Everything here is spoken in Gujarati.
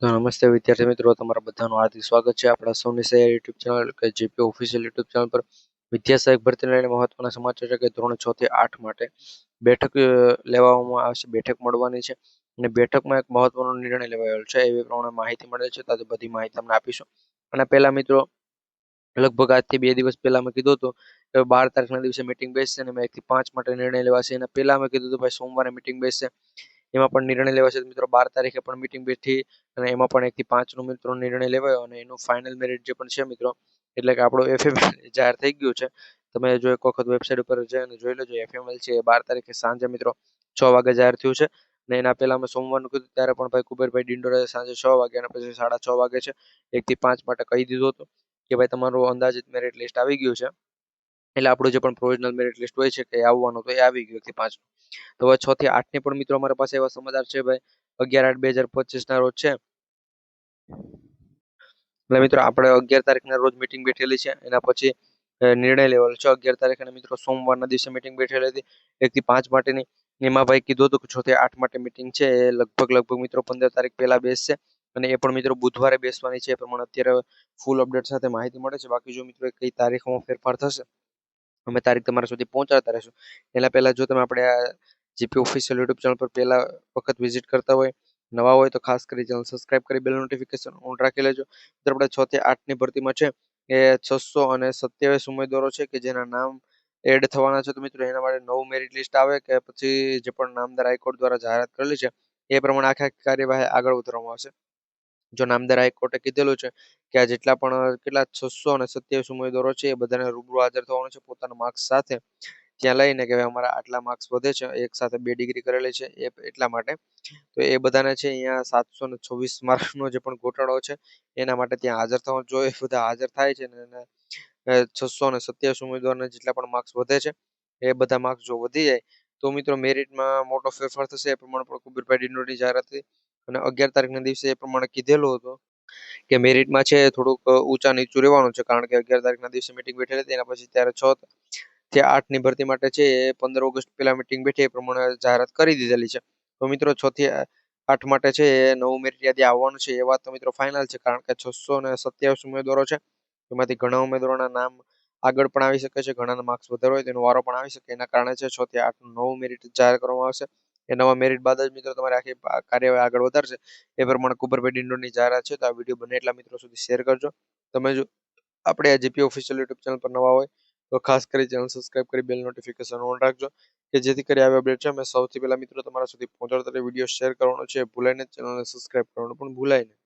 તો નમસ્તે વિદ્યાર્થી મિત્રો, તમારા બધાનું હાર્દિક સ્વાગત છે આપણા સૌની સહાય યુટ્યુબ ચેનલ કે જીપી ઓફિશિયલ યુટ્યુબ ચેનલ પર. વિદ્યા સહાયક ભરતીને લઈને મહત્વના સમાચાર છે કે ધોરણ 6 થી 8 માટે બેઠક લેવામાં આવશે, બેઠક મળવાની છે અને બેઠકમાં એક મહત્વનો નિર્ણય લેવાયો છે એવી પ્રમાણે માહિતી મળે છે. તો બધી માહિતી તમને આપીશું. અને પહેલા મિત્રો, લગભગ આજથી 2 દિવસ પહેલા મેં કીધું હતું કે 12 તારીખના દિવસે મિટિંગ બેસશે અને 1 થી 5 માટે નિર્ણય લેવાશે. અને પહેલા મેં કીધું હતું ભાઈ સોમવારે મિટિંગ બેસશે, એમાં પણ નિર્ણય લેવાશે. મિત્રો 12 તારીખે પણ મિટિંગ બેઠી અને એમાં પણ 1 થી 5 નો મિત્રો નિર્ણય લેવાયો અને એનું ફાઇનલ મેરિટ જે પણ છે મિત્રો, એટલે કે આપણો એફએમએલ જાહેર થઈ ગયું છે. તમે જો એક વખત વેબસાઇટ ઉપર જઈને જોઈ લેજો. એફએમએલ છે એ 12 તારીખે સાંજે મિત્રો 6 વાગે જાહેર થયું છે. અને એના પહેલા અમે સોમવારનું કીધું ત્યારે પણ ભાઈ કુબેરભાઈ ડિંડોરે સાંજે 6 વાગે અને પછી 6:30 વાગે છે 1 થી 5 માટે કહી દીધું હતું કે ભાઈ તમારું અંદાજિત મેરિટ લિસ્ટ આવી ગયું છે. એટલે આપણું જે પણ પ્રોવિઝનલ મેરિટ લિસ્ટ હોય છે કે આવવાનું તો એ આવી ગયું 1 થી 5. તો હવે 6 થી 8 ની પણ મિત્રો અમારા પાસે એવા સમાચાર છે ભાઈ. 11/8/2025 ના રોજ છે. એટલે મિત્રો આપણે 11 તારીખના રોજ મિટિંગ બેઠેલી છે. એના પછી નિર્ણય લેવાનો છે 11 તારીખે. અને મિત્રો સોમવારના દિવસે મિટિંગ બેઠેલી હતી 1 થી 5 માટેની. એમાં ભાઈ કીધું હતું કે 6 થી 8 માટે મિટિંગ છે એ લગભગ મિત્રો 15 તારીખ પહેલા બેસશે અને એ પણ મિત્રો બુધવારે બેસવાની છે. એ પ્રમાણે અત્યારે ફૂલ અપડેટ સાથે માહિતી મળે છે. બાકી જો મિત્રો કઈ તારીખોમાં ફેરફાર થશે અમે તારીખ તમારા સુધી પહોંચાડતા રહીશું. એના પહેલા જો તમે આપણે આ જીપી ઓફિશિયલ યુટ્યુબ ચેનલ પર પહેલા વખત વિઝિટ કરતા હોય, નવા હોય તો ખાસ કરી ચેનલ સબસ્ક્રાઇબ કરી બેલ નોટિફિકેશન ઓન રાખી લેજો. તો આપણે 6 થી 8 ની ભરતીમાં છે એ 627 ઉમેદવારો છે કે જેના નામ એડ થવાના છે. તો મિત્રો એના માટે નવું મેરિટ લિસ્ટ આવે કે પછી જે પણ નામદાર હાઈકોર્ટ દ્વારા જાહેરાત કરેલી છે એ પ્રમાણે આખી કાર્યવાહી આગળ વધારવામાં આવશે. જો નામદાર હાઈકોર્ટે કીધેલું છે કે આ જેટલા પણ કેટલા 627 ઉમેદવારો છે એ બધાને રૂબરૂ હાજર થવાનું છે પોતાના માર્ક્સ સાથે. ત્યાં લઈને કે ભાઈ અમારા આટલા માર્ક્સ વધે છે, એક સાથે 2 ડિગ્રી કરેલી છે એ એટલા માટે. તો એ બધાને છે અહીંયા 726 માર્કનો જે પણ ગોટાળો છે એના માટે ત્યાં હાજર થવાનું. જો એ બધા હાજર થાય છે ને એને 627 ઉમેદવારને જેટલા પણ માર્ક્સ વધે છે એ બધા માર્ક્સ જો વધી જાય તો મિત્રો મેરિટમાં મોટો ફેરફાર થશે. એ પ્રમાણે પણ કુબેરભાઈ ડિંડોરની જાહેરાત હતી અને 11 તારીખના દિવસે એ પ્રમાણે કીધેલું હતું કે મેરિટમાં છે થોડુંક ઊંચા નીચું રહેવાનું છે. કારણ કે 11 તારીખના દિવસે મિટિંગ બેઠેલી હતી એના પછી ત્યારે 6 થી 8 ની ભરતી માટે છે એ 15 ઓગસ્ટ પહેલા મિટિંગ બેઠી એ પ્રમાણે જાહેરાત કરી દીધેલી છે. તો મિત્રો 6 થી 8 માટે છે એ નવું મેરિટ યાદી આવવાનું છે એ વાત તો મિત્રો ફાઇનલ છે. કારણ કે 627 ઉમેદવારો છે એમાંથી ઘણા ઉમેદવારોના નામ આગળ પણ આવી શકે છે, ઘણાના માર્ક્સ વધારે હોય તેનો વારો પણ આવી શકે. એના કારણે છે 6 થી 8 નું નવું મેરિટ જાહેર કરવામાં આવશે. એ નવા મેરિટ બાદ જ મિત્રો તમારે આખી કાર્યવાહી આગળ વધારશે. એ પ્રમાણે કુબેરભાઈ ડિંડોરની જાહેરાત છે. તો આ વિડીયો બને એટલા મિત્રો સુધી શેર કરજો. તમે જો આપણે આ જીપી ઓફિશિયલ યુટ્યુબ ચેનલ પર નવા હોય તો ખાસ કરી ચેનલ સબસ્ક્રાઇબ કરી બેલ નોટિફિકેશન ઓન રાખજો કે જેથી કરી આવી અપડેટ છે અમે સૌથી પહેલા મિત્રો તમારા સુધી પહોંચાડતા વિડીયો શેર કરવાનો છે. ભૂલાઈને ચેનલને સબસ્ક્રાઇબ કરવાનું પણ ભૂલાય નહીં.